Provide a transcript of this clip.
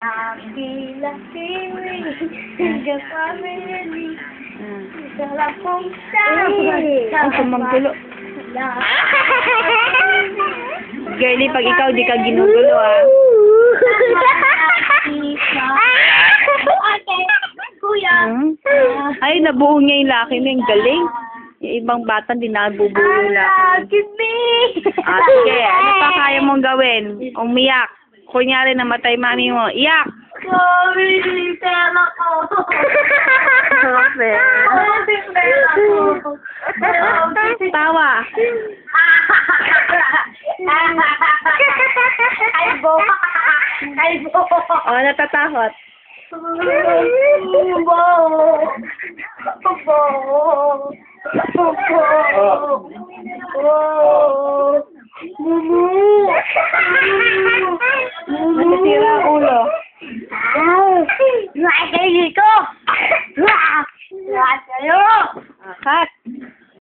Happy Lasiri, the family. Sarap pong sabi. Ang sumanggulo. Girlie, pag ikaw di ka ginugulo, ah. Okay, kuya. Ay, nabuo niya yung laki niya. Yung galing. Yung ibang bata, di nabubuo yung laki. Give me. Sige, ano pa kaya mong gawin? Umiyak. Kunyari namatay mami mo. Iyak! Sorry, pera ko. Okay. Sorry, pera ko. Tawa. Ay, bo. Ay, bo. O, natatakot. Bo. Bo. Mumu. Nasira ang ulo. Nakakaili ko. Nakakayo. Cut.